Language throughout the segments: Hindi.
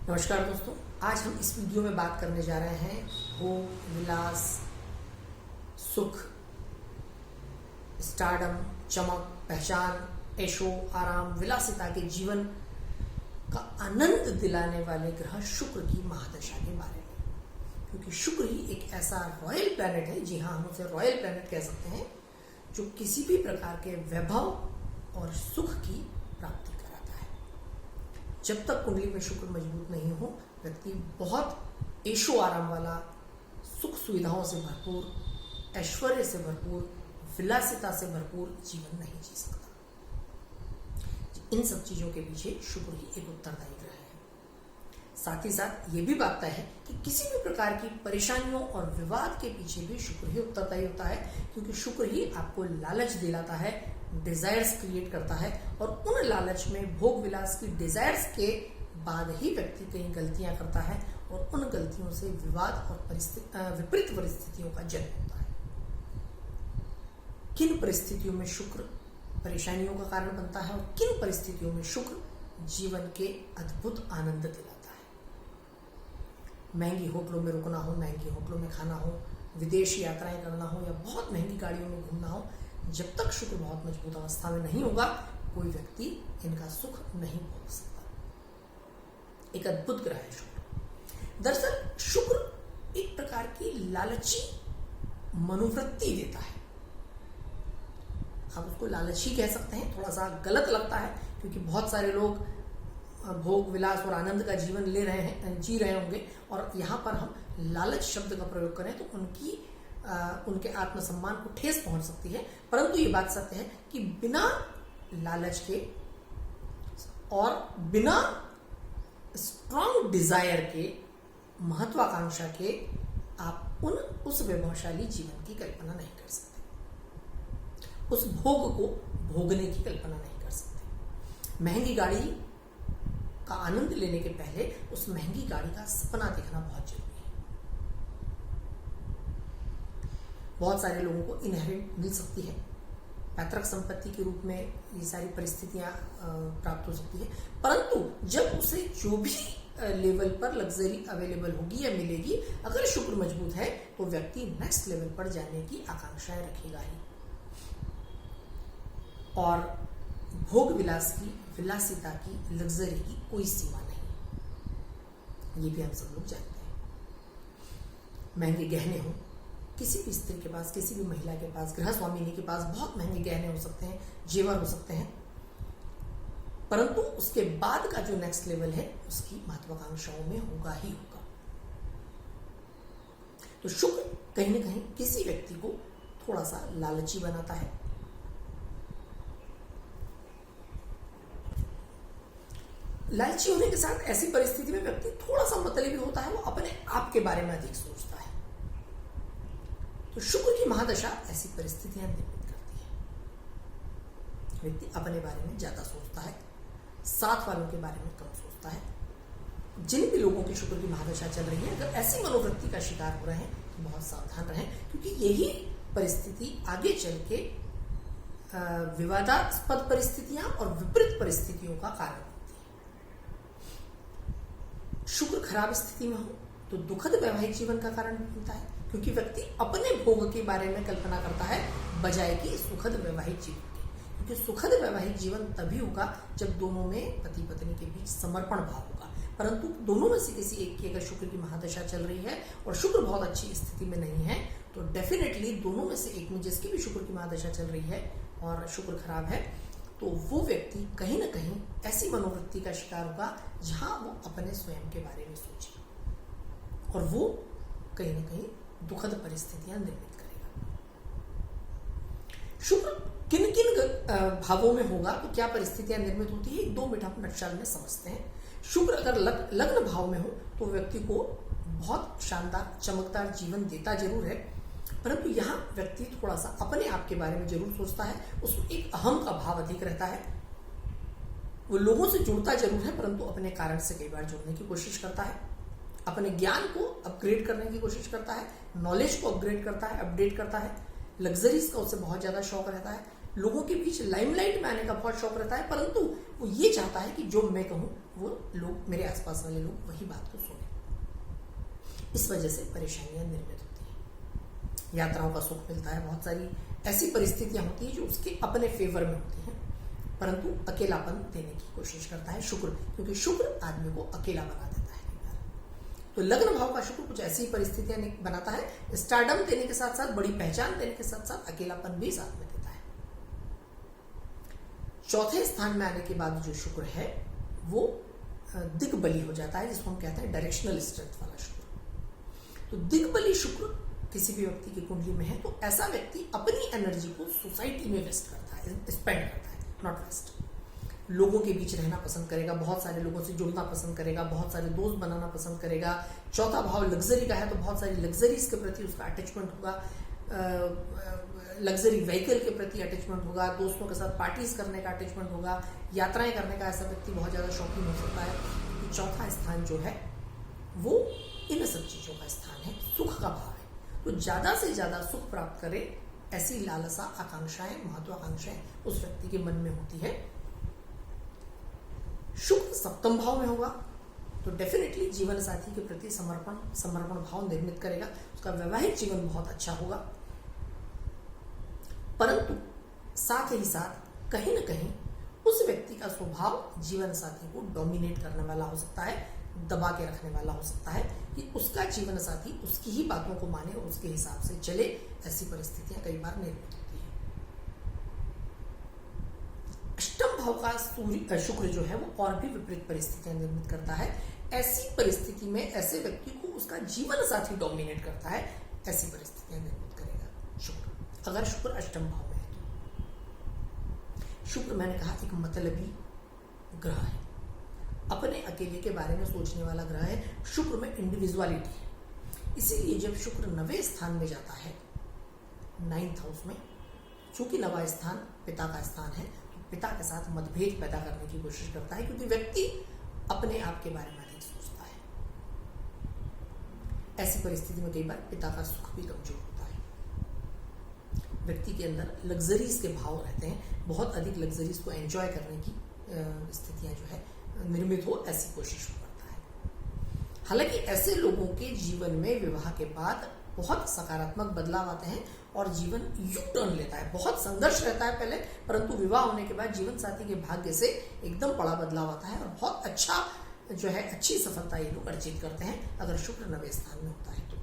नमस्कार दोस्तों, आज हम इस वीडियो में बात करने जा रहे हैं भोग, विलास, सुख, स्टारडम, चमक, पहचान, ऐशो आराम, विलासिता के जीवन का आनंद दिलाने वाले ग्रह शुक्र की महादशा के बारे में। क्योंकि शुक्र ही एक ऐसा रॉयल प्लैनेट है, जी हाँ, हम उसे रॉयल प्लैनेट कह सकते हैं, जो किसी भी प्रकार के वैभव और सुख की प्राप्ति कराता है। जब तक कुंडली में शुक्र मजबूत नहीं हो, व्यक्ति बहुत ऐशो आराम वाला, सुख सुविधाओं से भरपूर, ऐश्वर्य से भरपूर, विलासिता से भरपूर जीवन नहीं जी सकता। इन सब चीजों के पीछे शुक्र ही एक उत्तरदायी ग्रह है। साथ ही साथ ये भी बात तय है कि किसी भी प्रकार की परेशानियों और विवाद के पीछे भी शुक्र ही उत्तरदायी होता है, क्योंकि शुक्र ही आपको लालच दिलाता है, डिजायर्स क्रिएट करता है, और उन लालच में भोग विलास की डिजायर्स के बाद ही व्यक्ति कई गलतियां करता है और उन गलतियों से विवाद और विपरीत परिस्थितियों का जन्म होता है। किन परिस्थितियों में शुक्र परेशानियों का कारण बनता है और किन परिस्थितियों में शुक्र जीवन के अद्भुत आनंद दिलाता है। महंगी होटलों में रुकना हो, महंगी होटलों में खाना हो, विदेश यात्राएं करना हो या बहुत महंगी गाड़ियों में घूमना हो, जब तक शुक्र बहुत मजबूत अवस्था में नहीं होगा, कोई व्यक्ति इनका सुख नहीं भोग सकता। एक अद्भुत ग्रह है शुक्र। दरअसल शुक्र एक प्रकार की लालची मनोवृत्ति देता है। आप उसको लालच ही कह सकते हैं, थोड़ा सा गलत लगता है क्योंकि बहुत सारे लोग भोग विलास और आनंद का जीवन ले रहे हैं, जी रहे होंगे, और यहाँ पर हम लालच शब्द का प्रयोग करें तो उनके आत्मसम्मान को ठेस पहुंच सकती है। परंतु ये बात सत्य है कि बिना लालच के और बिना स्ट्रॉन्ग डिजायर के, महत्वाकांक्षा के, आप उस वैभवशाली जीवन की कल्पना नहीं कर सकते, उस भोग को भोगने की कल्पना नहीं कर सकते। महंगी गाड़ी का आनंद लेने के पहले उस महंगी गाड़ी का सपना देखना बहुत जरूरी है। बहुत सारे लोगों को इनहेरिट मिल सकती है, पैतृक संपत्ति के रूप में ये सारी परिस्थितियां प्राप्त हो सकती है, परंतु जब उसे जो भी लेवल पर लग्जरी अवेलेबल होगी या मिलेगी, अगर शुक्र मजबूत है तो व्यक्ति नेक्स्ट लेवल पर जाने की आकांक्षाएं रखेगा ही। और भोग विलास की, विलासिता की, लग्जरी की कोई सीमा नहीं, ये भी हम सब लोग जानते हैं। महंगे गहने हो, किसी भी स्त्री के पास, किसी भी महिला के पास, गृह स्वामिनी के पास बहुत महंगे गहने हो सकते हैं, जेवर हो सकते हैं, परंतु उसके बाद का जो नेक्स्ट लेवल है उसकी महत्वाकांक्षाओं में होगा ही होगा। तो शुक्र कहीं ना कहीं किसी व्यक्ति को थोड़ा सा लालची बनाता है। लालची होने के साथ ऐसी परिस्थिति में व्यक्ति थोड़ा सा मतलबी होता है, वो अपने आप के बारे में अधिक सोचता है। तो शुक्र की महादशा ऐसी परिस्थितियां निर्मित करती है। व्यक्ति अपने बारे में ज्यादा सोचता है, साथ वालों के बारे में कम सोचता है। जिन भी लोगों की शुक्र की महादशा चल रही है, अगर ऐसी मनोवृत्ति का शिकार हो रहे हैं तो बहुत सावधान रहें, क्योंकि यही परिस्थिति आगे चल के विवादास्पद परिस्थितियां और विपरीत परिस्थितियों का कारण। शुक्र खराब स्थिति में हो तो दुखद वैवाहिक जीवन का कारण बनता है, क्योंकि व्यक्ति अपने भोग के बारे में कल्पना करता है बजाय कि सुखद वैवाहिक जीवन के। क्योंकि सुखद वैवाहिक जीवन तभी होगा जब दोनों में पति पत्नी के बीच समर्पण भाव होगा। परंतु दोनों में से किसी एक की अगर शुक्र की महादशा चल रही है और शुक्र बहुत अच्छी स्थिति में नहीं है, तो डेफिनेटली दोनों में से एक में, जिसकी भी शुक्र की महादशा चल रही है और शुक्र खराब है, तो वो व्यक्ति कहीं ना कहीं ऐसी मनोवृत्ति का शिकार होगा जहां वो अपने स्वयं के बारे में सोचे और वो कहीं ना कहीं दुखद परिस्थितियां निर्मित करेगा। शुक्र किन किन भावों में होगा तो क्या परिस्थितियां निर्मित होती है, 2 मिनट हम नक्शा में समझते हैं। शुक्र अगर लग्न भाव में हो तो व्यक्ति को बहुत शानदार, चमकदार जीवन देता जरूर है, परंतु यहाँ व्यक्ति थोड़ा सा अपने आप के बारे में जरूर सोचता है, उसमें एक अहम का भाव अधिक रहता है। वो लोगों से जुड़ता जरूर है, परंतु अपने कारण से कई बार जुड़ने की कोशिश करता है, अपने ज्ञान को अपग्रेड करने की कोशिश करता है, नॉलेज को अपग्रेड करता है, अपडेट करता है, लग्जरीज का उसे बहुत ज्यादा शौक रहता है, लोगों के बीच लाइमलाइट में आने का बहुत शौक रहता है, परंतु वो ये चाहता है कि जो मैं कहूँ वो लोग, मेरे आसपास वाले लोग वही बात को सुने। इस वजह से परेशानियां निर्मित होती हैं। यात्राओं का सुख मिलता है, बहुत सारी ऐसी परिस्थितियां होती हैं जो उसके अपने फेवर में होती हैं, परंतु अकेलापन देने की कोशिश करता है शुक्र, क्योंकि शुक्र आदमी को अकेला बना देता है। तो लग्न भाव का शुक्र कुछ ऐसी परिस्थितियां बनाता है, स्टारडम देने के साथ साथ, बड़ी पहचान देने के साथ साथ अकेलापन भी साथ में देता है। चौथे स्थान में आने के बाद जो शुक्र है वो दिग्बली हो जाता है, जिसको हम कहते हैं डायरेक्शनल स्ट्रेंथ वाला शुक्र। तो दिग्बली शुक्र किसी भी व्यक्ति की कुंडली में है तो ऐसा व्यक्ति अपनी एनर्जी को सोसाइटी में वेस्ट करता है, स्पेंड करता है, नॉट वेस्ट। लोगों के बीच रहना पसंद करेगा, बहुत सारे लोगों से जुड़ना पसंद करेगा, बहुत सारे दोस्त बनाना पसंद करेगा। चौथा भाव लग्जरी का है तो बहुत सारी लग्जरीज के प्रति उसका अटैचमेंट होगा, लग्जरी व्हीकल के प्रति अटैचमेंट होगा, दोस्तों के साथ पार्टीज करने का अटैचमेंट होगा, यात्राएं करने का ऐसा व्यक्ति बहुत ज्यादा शौकीन हो सकता है। तो चौथा स्थान जो है वो इन सब चीजों का स्थान है, सुख का भाव है। तो ज्यादा से ज्यादा सुख प्राप्त करे ऐसी लालसा, आकांक्षाएं, महत्वाकांक्षाएं उस व्यक्ति के मन में होती है। शुक्र सप्तम भाव में होगा तो डेफिनेटली जीवन साथी के प्रति समर्पण भाव निर्मित करेगा, उसका वैवाहिक जीवन बहुत अच्छा होगा। परंतु साथ ही साथ कहीं ना कहीं उस व्यक्ति का स्वभाव जीवन साथी को डोमिनेट करने वाला हो सकता है, दबा के रखने वाला हो सकता है कि उसका जीवन साथी उसकी ही बातों को माने और उसके हिसाब से चले। ऐसी परिस्थितियां कई बार निर्मित होती है। अष्टम भाव का शुक्र जो है वो और भी विपरीत परिस्थितियां निर्मित करता है। ऐसी परिस्थिति में ऐसे व्यक्ति को उसका जीवन साथी डोमिनेट करता है, ऐसी परिस्थितियां निर्मित करेगा शुक्र, अगर शुक्र अष्टम भाव में है तो। शुक्र मैंने कहा एक मतलबी ग्रह है, अपने अकेले के बारे में सोचने वाला ग्रह है। शुक्र में इंडिविजुअलिटी है, इसीलिए जब शुक्र 9वें स्थान में जाता है, 9th हाउस में, चूंकि 9वां स्थान पिता का स्थान है, पिता के साथ मतभेद पैदा करने की कोशिश करता है, क्योंकि व्यक्ति अपने आप के बारे में अधिक सोचता है। ऐसी परिस्थिति में कई बार पिता का सुख भी कमजोर होता है। व्यक्ति के अंदर लग्जरीज के भाव रहते हैं, बहुत अधिक लग्जरीज को एंजॉय करने की स्थितियां जो है निर्मित हो, ऐसी कोशिश करता है। हालांकि ऐसे लोगों के जीवन में विवाह के बाद बहुत सकारात्मक बदलाव आते हैं और जीवन यू टर्न लेता है। बहुत संघर्ष रहता है पहले, परंतु विवाह होने के बाद जीवन साथी के भाग्य से एकदम बड़ा बदलाव आता है और बहुत अच्छा जो है, अच्छी सफलता ये लोग अर्जित करते हैं अगर शुक्र 9वें स्थान में होता है तो।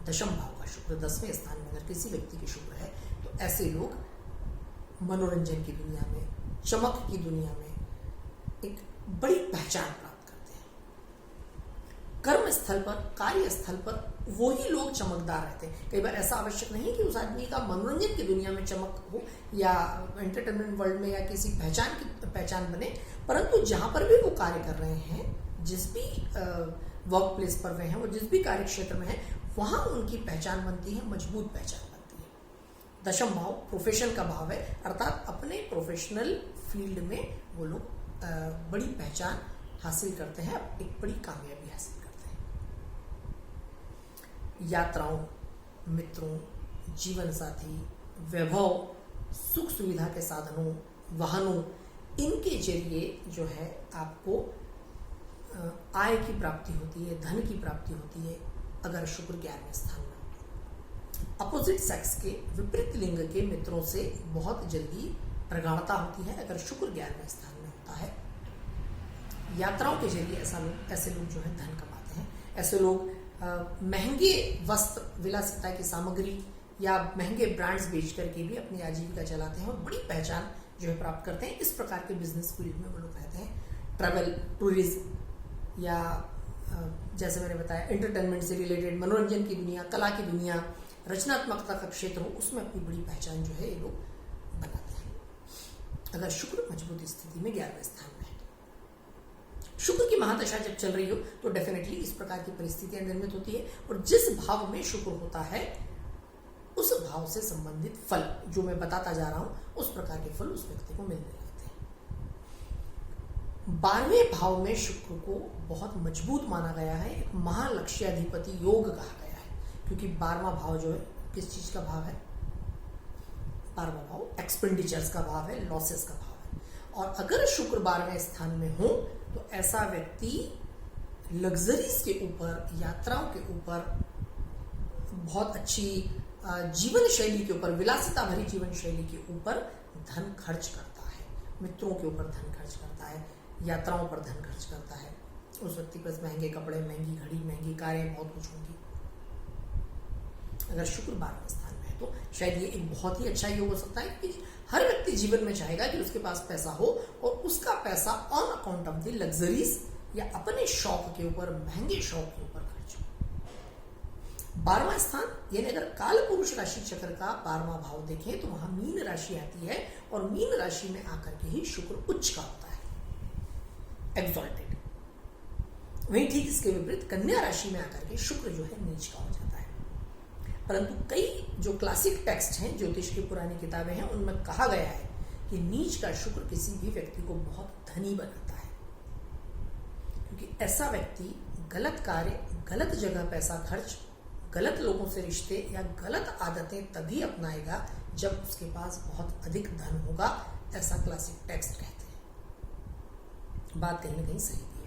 दशम भाव का शुक्र 10वें स्थान में अगर किसी व्यक्ति की शुक्र है तो ऐसे लोग मनोरंजन की दुनिया में, चमक की दुनिया में एक बड़ी पहचान प्राप्त करते हैं। कर्म स्थल पर, कार्य स्थल पर वो ही लोग चमकदार रहते हैं। कई बार ऐसा आवश्यक नहीं कि उस आदमी का मनोरंजन की दुनिया में चमक हो या एंटरटेनमेंट वर्ल्ड में या किसी पहचान बने, परंतु जहां पर भी वो कार्य कर रहे हैं, जिस भी वर्क प्लेस पर वे हैं, वो जिस भी कार्य क्षेत्र में है, वहां उनकी पहचान बनती है, मजबूत पहचान बनती है। दशम भाव प्रोफेशन का भाव है, अर्थात अपने प्रोफेशनल फील्ड में वो लोग बड़ी पहचान हासिल करते हैं, एक बड़ी कामयाबी हासिल करते हैं। यात्राओं, मित्रों, जीवन साथी, वैभव, सुख सुविधा के साधनों, वाहनों, इनके जरिए जो है आपको आय की प्राप्ति होती है, धन की प्राप्ति होती है अगर शुक्र 11वें स्थान में हो। अपोजिट सेक्स के, विपरीत लिंग के मित्रों से बहुत जल्दी प्रगाढ़ता होती है अगर शुक्र 11वें स्थान में होता है। यात्राओं के जरिए ऐसे लोग जो है धन कमाते हैं। ऐसे लोग महंगे वस्त्र, विलासिता की सामग्री या महंगे ब्रांड्स बेच करके भी अपनी आजीविका चलाते हैं और बड़ी पहचान जो है प्राप्त करते हैं। इस प्रकार के बिजनेस फील्ड में वो लोग रहते हैं। ट्रैवल, टूरिज्म या जैसे मैंने बताया एंटरटेनमेंट से रिलेटेड, मनोरंजन की दुनिया, कला की दुनिया, रचनात्मकता का क्षेत्र हो, उसमें अपनी बड़ी पहचान जो है ये लोग बनाते हैं अगर शुक्र मजबूत स्थिति में 11वें स्थान में है। शुक्र की महादशा जब चल रही हो तो डेफिनेटली इस प्रकार की परिस्थितियां निर्मित होती है और जिस भाव में शुक्र होता है उस भाव से संबंधित फल जो मैं बताता जा रहा हूं, उस प्रकार के फल उस व्यक्ति को मिलने लगते हैं। 12वें भाव में शुक्र को बहुत मजबूत माना गया है, एक महालक्ष्याधिपति योग कहा गया है, क्योंकि 12वां भाव जो है किस चीज का भाव है? 12वां भाव एक्सपेंडिचर्स का भाव है, लॉसेस का भाव है। और अगर शुक्र 12वें स्थान में हो तो ऐसा व्यक्ति लग्जरीज के ऊपर, यात्राओं के ऊपर, बहुत अच्छी जीवन शैली के ऊपर, विलासिता भरी जीवन शैली के ऊपर धन खर्च करता है, मित्रों के ऊपर धन खर्च करता है, यात्राओं पर धन खर्च करता है। उस व्यक्ति के पास महंगे कपड़े, महंगी घड़ी, महंगी कारें, बहुत कुछ होंगी। अगर शुक्र 12वें स्थान में है तो शायद ये एक बहुत ही अच्छा योग हो सकता है कि हर व्यक्ति जीवन में चाहेगा कि उसके पास पैसा हो और उसका पैसा on account of the luxuries या अपने शौक के ऊपर, महंगे शौक के ऊपर खर्च हो। 12वां स्थान यानी अगर काल पुरुष राशि चक्र का 12वां भाव देखें तो वहां मीन राशि आती है और मीन राशि में आकर के ही शुक्र उच्च का होता है, एक्सॉल्टेड। वहीं ठीक इसके विपरीत कन्या राशि में आकर के शुक्र जो है नीच का हो जाता है। परंतु कई जो क्लासिक टेक्स्ट हैं, ज्योतिष की पुरानी किताबें हैं, उनमें कहा गया है कि नीच का शुक्र किसी भी व्यक्ति को बहुत धनी बनाता है, क्योंकि ऐसा व्यक्ति गलत कार्य, गलत जगह पैसा खर्च, गलत लोगों से रिश्ते या गलत आदतें तभी अपनाएगा जब उसके पास बहुत अधिक धन होगा, ऐसा क्लासिक टेक्स्ट कहते हैं। बात कहीं ना कहीं सही भी है।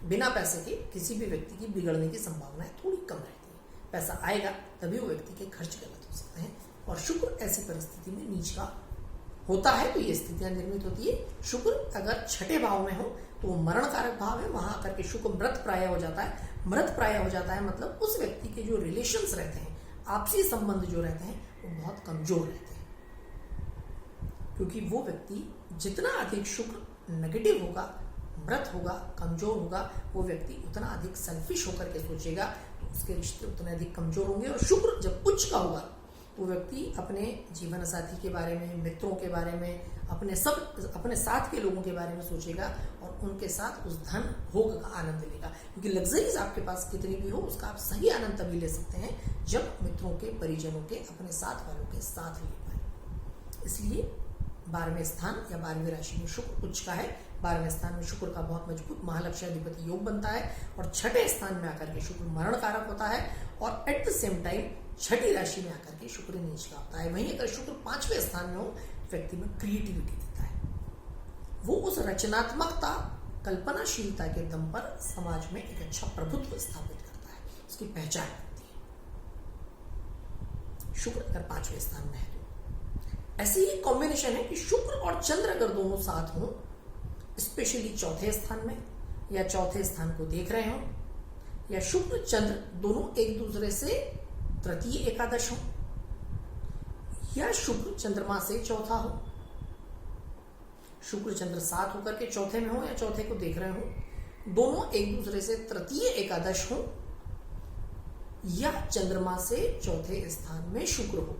बिना पैसे के किसी भी व्यक्ति की बिगड़ने की संभावनाएं थोड़ी कम रहती है। पैसा आएगा तभी वो व्यक्ति के खर्च गलत हो सकते हैं, और शुक्र ऐसी परिस्थिति में नीच का होता है तो ये स्थितियां निर्मित होती है। शुक्र अगर छठे भाव में हो तो वो मरण कारक भाव है, वहां आकर के शुक्र मृत प्राय हो जाता है। मृत प्राय हो जाता है मतलब उस व्यक्ति के जो रिलेशंस रहते हैं, आपसी संबंध जो रहते हैं, वो बहुत कमजोर रहते हैं, क्योंकि वो व्यक्ति जितना अधिक शुक्र नेगेटिव होगा, मृत होगा, कमजोर होगा, वो व्यक्ति उतना अधिक सेल्फिश होकर के सोचेगा, तो उसके रिश्ते उतने अधिक कमजोर होंगे। और शुक्र जब उच्च का होगा तो व्यक्ति अपने जीवन साथी के बारे में, मित्रों के बारे में, अपने साथ के लोगों के बारे में सोचेगा और उनके साथ उस धन भोग का आनंद लेगा, क्योंकि लग्जरीज आपके पास कितनी भी हो उसका आप सही आनंद तभी ले सकते हैं जब मित्रों के, परिजनों के, अपने साथ वालों के साथ ले पाए। इसलिए 12वें स्थान या 12वीं राशि में शुक्र उच्च का है। 12वें स्थान में शुक्र का बहुत मजबूत महालक्ष्याधिपति योग बनता है और छठे स्थान में आकर के शुक्र मरण कारक होता है, और एट द सेम टाइम छठी राशि में आकर के शुक्र नीच का होता है। वहीं अगर शुक्र 5वें स्थान में हो व्यक्ति में क्रिएटिविटी देता है, वो उस रचनात्मकता, कल्पनाशीलता के दम पर समाज में एक अच्छा प्रभुत्व स्थापित करता है, उसकी पहचान बनती है। शुक्र अगर 5वें स्थान में है तो ऐसी ही कॉम्बिनेशन है कि शुक्र और चंद्र अगर दोनों साथ हों, स्पेशली चौथे स्थान में या चौथे स्थान को देख रहे हो, या शुक्र चंद्र दोनों एक दूसरे से तृतीय एकादश हो, या शुक्र चंद्रमा से चौथा हो, शुक्र चंद्र साथ होकर के चौथे में हो या चौथे को देख रहे हो, दोनों एक दूसरे से तृतीय एकादश हो, या चंद्रमा से चौथे स्थान में शुक्र हो,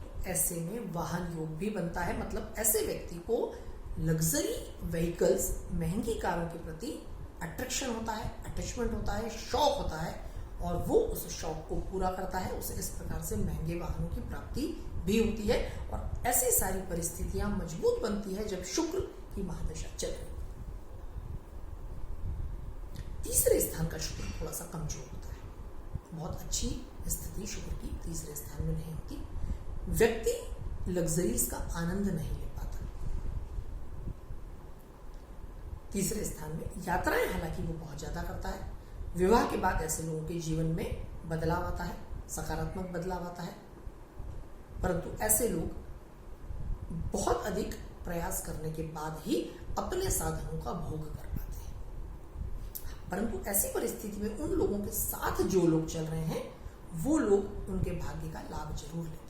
तो ऐसे में वाहन योग भी बनता है। मतलब ऐसे व्यक्ति को लग्जरी व्हीकल्स, महंगी कारों के प्रति अट्रैक्शन होता है, अटैचमेंट होता है, शौक होता है, और वो उस शौक को पूरा करता है। उसे इस प्रकार से महंगे वाहनों की प्राप्ति भी होती है, और ऐसी सारी परिस्थितियां मजबूत बनती है जब शुक्र की महादशा चल रही। तीसरे स्थान का शुक्र थोड़ा सा कमजोर होता है, बहुत अच्छी स्थिति शुक्र की तीसरे स्थान में नहीं होती। व्यक्ति लग्जरीज का आनंद नहीं ले पाता। तीसरे स्थान में यात्राएं हालांकि वो बहुत ज्यादा करता है। विवाह के बाद ऐसे लोगों के जीवन में बदलाव आता है, सकारात्मक बदलाव आता है, परंतु ऐसे लोग बहुत अधिक प्रयास करने के बाद ही अपने साधनों का भोग कर पाते हैं। परंतु ऐसी परिस्थिति में उन लोगों के साथ जो लोग चल रहे हैं वो लोग उनके भाग्य का लाभ जरूर लेते हैं।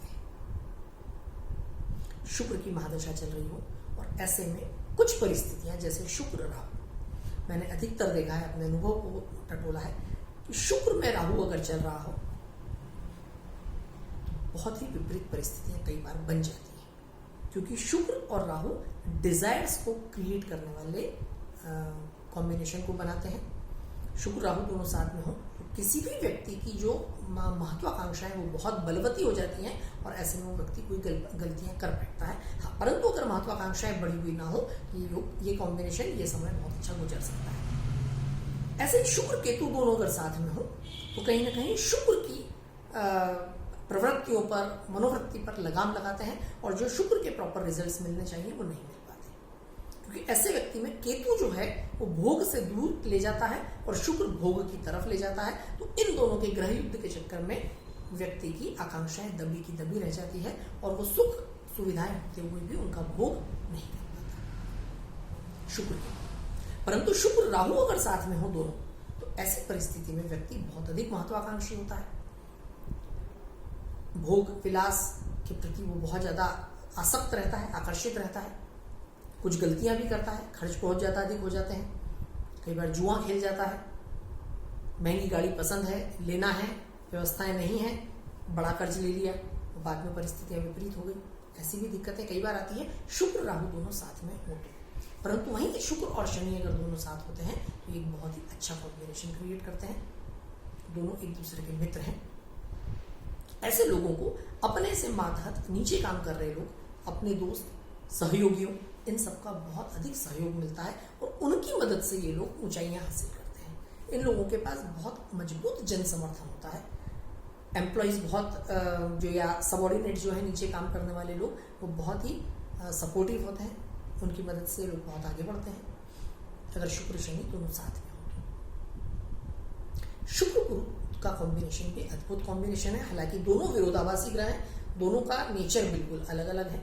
शुक्र की महादशा चल रही हो और ऐसे में कुछ परिस्थितियां जैसे शुक्र राहु, मैंने अधिकतर देखा है, अपने अनुभव को टटोला है कि शुक्र में राहु अगर चल रहा हो तो बहुत ही विपरीत परिस्थितियां कई बार बन जाती हैं, क्योंकि शुक्र और राहु डिजायर्स को क्रिएट करने वाले कॉम्बिनेशन को बनाते हैं। शुक्र राहु दोनों साथ में हो तो किसी भी व्यक्ति की जो महत्वाकांक्षाएं वो बहुत बलवती हो जाती हैं और ऐसे में वो व्यक्ति कोई गलतियां कर बैठता है। हाँ, परंतु अगर महत्वाकांक्षाएं बढ़ी हुई ना हो, ये कॉम्बिनेशन, ये समय बहुत अच्छा गुजर सकता है। ऐसे ही शुक्र केतु दोनों अगर साथ में हो तो कहीं ना कहीं शुक्र की प्रवृत्तियों पर, मनोवृत्ति पर लगाम लगाते हैं और जो शुक्र के प्रॉपर रिजल्ट्स मिलने चाहिए वो नहीं मिल पाते, क्योंकि ऐसे व्यक्ति में केतु जो है वो भोग से दूर ले जाता है और शुक्र भोग की तरफ ले जाता है। तो इन दोनों के ग्रह युद्ध के चक्कर में व्यक्ति की आकांक्षाएं दबी की दबी रह जाती है और वो सुख सुविधाएं होते हुए भी उनका भोग नहीं कर पाता शुक्र की। परंतु शुक्र राहु अगर साथ में हो दोनों, तो ऐसी परिस्थिति में व्यक्ति बहुत अधिक महत्वाकांक्षी होता है, भोग विलास के प्रति वो बहुत ज्यादा आसक्त रहता है, आकर्षित रहता है, कुछ गलतियां भी करता है, खर्च बहुत ज्यादा अधिक हो जाते हैं, कई बार जुआ खेल जाता है, महंगी गाड़ी पसंद है, लेना है, व्यवस्थाएं नहीं है, बड़ा कर्ज ले लिया, बाद में परिस्थितियां विपरीत हो गई, ऐसी भी दिक्कतें कई बार आती है शुक्र राहु दोनों साथ में हो तो। परंतु वहीं शुक्र और शनि अगर दोनों साथ होते हैं तो एक बहुत ही अच्छा कॉम्बिनेशन क्रिएट करते हैं, दोनों एक दूसरे के मित्र हैं। ऐसे लोगों को अपने से मातहत नीचे काम कर रहे लोग, अपने दोस्त, सहयोगियों, इन सबका बहुत अधिक सहयोग मिलता है और उनकी मदद से ये लोग ऊंचाइयां हासिल करते हैं। इन लोगों के पास बहुत मजबूत जन समर्थन होता है, एम्प्लॉइज बहुत जो या सबऑर्डिनेट जो है नीचे काम करने वाले लोग वो बहुत ही सपोर्टिव होते हैं, उनकी मदद से लोग बहुत आगे बढ़ते हैं अगर शुक्र शनि दोनों साथ में हो तो। शुक्र गुरु का कॉम्बिनेशन भी अद्भुत कॉम्बिनेशन है, हालांकि दोनों विरोधाभासी ग्रह हैं, दोनों का नेचर बिल्कुल अलग अलग है।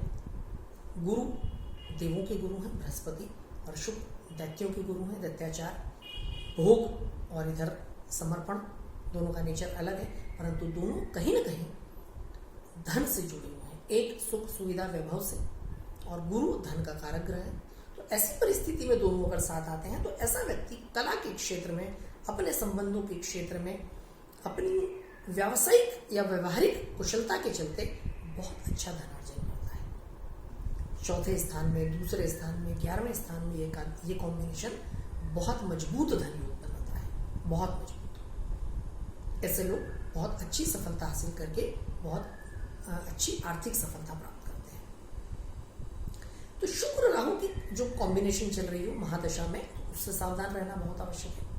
गुरु देवों के गुरु हैं बृहस्पति और शुक्र दैत्यों के गुरु हैं दैत्याचार, भोग और इधर समर्पण, दोनों का नेचर अलग है, परंतु दोनों कहीं ना कहीं धन से जुड़े हुए हैं, एक सुख सुविधा वैभव से और गुरु धन का कारक ग्रह है। तो ऐसी परिस्थिति में दोनों अगर साथ आते हैं तो ऐसा व्यक्ति कला के क्षेत्र में, अपने संबंधों के क्षेत्र में, अपनी व्यावसायिक या व्यवहारिक कुशलता के चलते बहुत अच्छा धनार्जन करता है। चौथे स्थान में, दूसरे स्थान में, 11वें स्थान में ये कॉम्बिनेशन बहुत मजबूत धन योग बनाता है, बहुत मजबूत। ऐसे लोग बहुत अच्छी सफलता हासिल करके बहुत अच्छी आर्थिक सफलता प्राप्त करते हैं। तो शुक्र राहु की जो कॉम्बिनेशन चल रही हो महादशा में, उससे सावधान रहना बहुत आवश्यक है।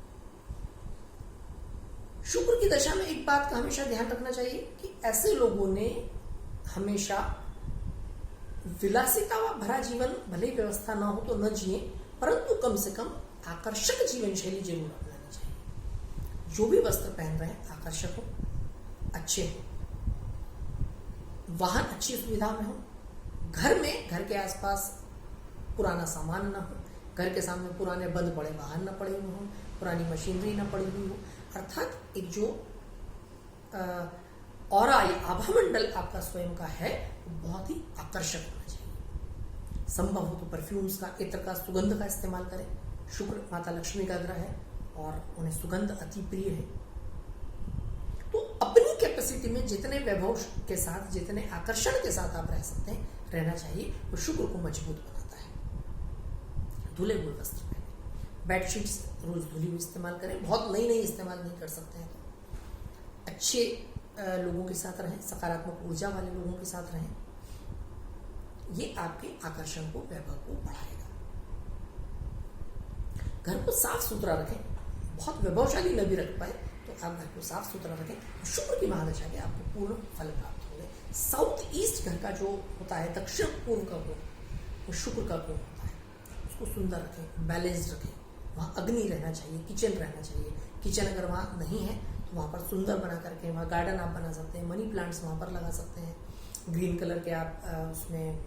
शुक्र की दशा में एक बात का हमेशा ध्यान रखना चाहिए कि ऐसे लोगों ने हमेशा विलासिता भरा जीवन, भले ही व्यवस्था ना हो तो न जिए, परंतु कम से कम आकर्षक जीवन शैली जरूर अपनानी चाहिए। जो भी वस्त्र पहन रहे हैं आकर्षक हो, अच्छे हो, वाहन अच्छी सुविधा में हो, घर में, घर के आसपास पुराना सामान ना हो, घर के सामने पुराने बंद पड़े वाहन न पड़े हुए हो, पुरानी मशीनरी न पड़ी हुई हो, अर्थात एक जो ऑरा या आभामंडल आपका स्वयं का है वो बहुत ही आकर्षक होना चाहिए। संभव हो तो परफ्यूम्स का, इत्र का, सुगंध का इस्तेमाल करें। शुक्र माता लक्ष्मी का ग्रह है और उन्हें सुगंध अति प्रिय है। तो अपनी कैपेसिटी में जितने वैभव के साथ, जितने आकर्षण के साथ आप रह सकते हैं, रहना चाहिए, वो शुक्र को मजबूत बनाता है। धुले हुए वस्त्र पहने, बेडशीट्स रोज धुली हुई इस्तेमाल करें, बहुत नई नई इस्तेमाल नहीं कर सकते हैं तो अच्छे लोगों के साथ रहें, सकारात्मक ऊर्जा वाले लोगों के साथ रहें, ये आपके आकर्षण को, वैभव को बढ़ाएगा। घर को साफ सुथरा रखें, बहुत वैभवशाली न भी रख पाए तो आप घर को साफ सुथरा रखें, शुक्र की महादशा के आपको पूर्ण फल प्राप्त होंगे। साउथ ईस्ट घर का जो होता है, दक्षिण पूर्व का कोण, वो शुक्र का कोण होता है, उसको सुंदर रखें, बैलेंस्ड रखें, वहाँ अग्नि रहना चाहिए, किचन रहना चाहिए। किचन अगर वहाँ नहीं है तो वहाँ पर सुंदर बना करके वहाँ गार्डन आप बना सकते हैं, मनी प्लांट्स वहाँ पर लगा सकते हैं, ग्रीन कलर के आप उसमें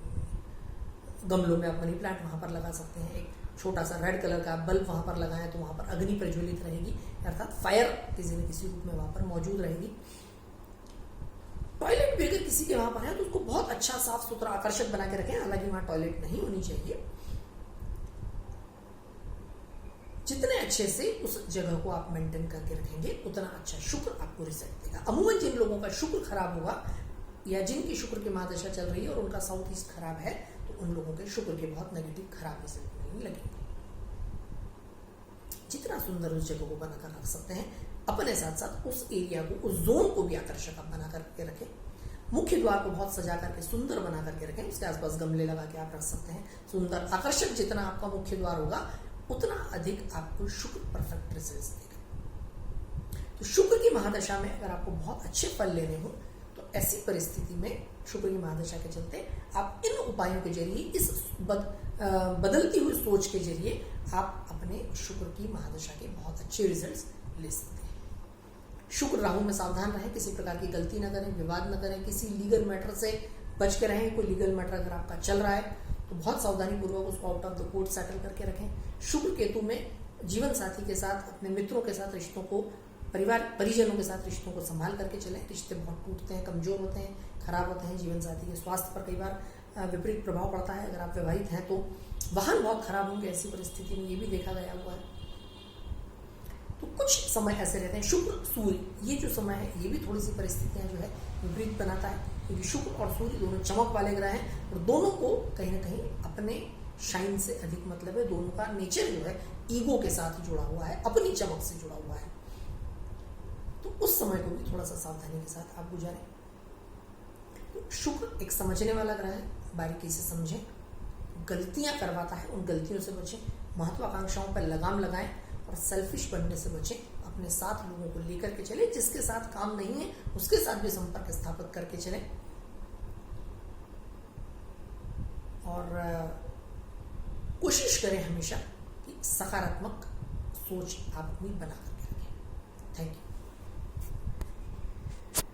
गमलों में आप मनी प्लांट वहाँ पर लगा सकते हैं। एक छोटा सा रेड कलर का बल्ब वहाँ पर लगाएं तो वहाँ पर अग्नि प्रज्वलित रहेगी, अर्थात फायर किसी न किसी रूप में वहाँ पर मौजूद रहेगी। टॉयलेट भी अगर किसी के वहाँ पर है तो उसको बहुत अच्छा साफ सुथरा आकर्षक बना के रखें, हालांकि वहाँ टॉयलेट नहीं होनी चाहिए। जितने अच्छे से उस जगह को आप मेंटेन करके रखेंगे उतना अच्छा शुक्र आपको रिजल्ट देगा। अमूमन जिन लोगों का शुक्र खराब होगा या जिनकी शुक्र की महादशा चल रही है और उनका साउथ ईस्ट खराब है तो उन लोगों के शुक्र के बहुत नेगेटिव खराब रिजल्ट मिलने लगेंगे। जितना सुंदर उस जगह को बनाकर रख सकते हैं, अपने साथ साथ उस एरिया को, उस जोन को भी आकर्षक आप बना करके रखें। मुख्य द्वार को बहुत सजा करके सुंदर बना करके रखें, उसके आसपास गमले लगा के आप रख सकते हैं। सुंदर आकर्षक जितना आपका मुख्य द्वार होगा उतना अधिक आपको शुक्र परफेक्ट रिजल्ट्स देगा। तो शुक्र की महादशा में अगर आपको बहुत अच्छे फल लेने हो तो ऐसी परिस्थिति में शुक्र की महादशा के चलते आप इन उपायों के जरिए, इस बदलती हुई सोच के जरिए आप अपने शुक्र की महादशा के बहुत अच्छे रिजल्ट्स ले सकते हैं। शुक्र राहु में सावधान रहें, किसी प्रकार की गलती न करें, विवाद न करें, किसी लीगल मैटर से बच के रहें। कोई लीगल मैटर अगर आपका चल रहा है तो बहुत सावधानी पूर्वक उसको out of the court settle करके रखें। शुक्र केतु में जीवन साथी के साथ, अपने मित्रों के साथ रिश्तों को, परिवार परिजनों के साथ रिश्तों को संभाल करके चलें। रिश्ते बहुत टूटते हैं, कमजोर होते हैं, खराब होते हैं। जीवन साथी के स्वास्थ्य पर कई बार विपरीत प्रभाव पड़ता है। अगर आप विवाहित हैं तो वाहन बहुत खराब होंगे, ऐसी परिस्थिति में ये भी देखा गया हुआ है। तो कुछ समय ऐसे रहते हैं। शुक्र सूर्य, ये जो समय है ये भी थोड़ी सी परिस्थितियां जो है विपरीत बनाता है, क्योंकि शुक्र और सूर्य दोनों चमक वाले ग्रह हैं और दोनों को कहीं ना कहीं अपने शाइन से अधिक मतलब है। दोनों का नेचर जो है ईगो के साथ जुड़ा हुआ है, अपनी चमक से जुड़ा हुआ है। तो उस समय को भी थोड़ा सा सावधानी के साथ आप गुजारें। तो शुक्र एक समझने वाला ग्रह है, बारीकी से समझें, गलतियां करवाता है, उन गलतियों से बचें, महत्वाकांक्षाओं पर लगाम लगाएं और सेल्फिश बनने से बचें। अपने साथ लोगों को लेकर के चले, जिसके साथ काम नहीं है उसके साथ भी संपर्क स्थापित करके चलें और कोशिश करें हमेशा कि सकारात्मक सोच आप अपनी बना करके रखें। Thank you.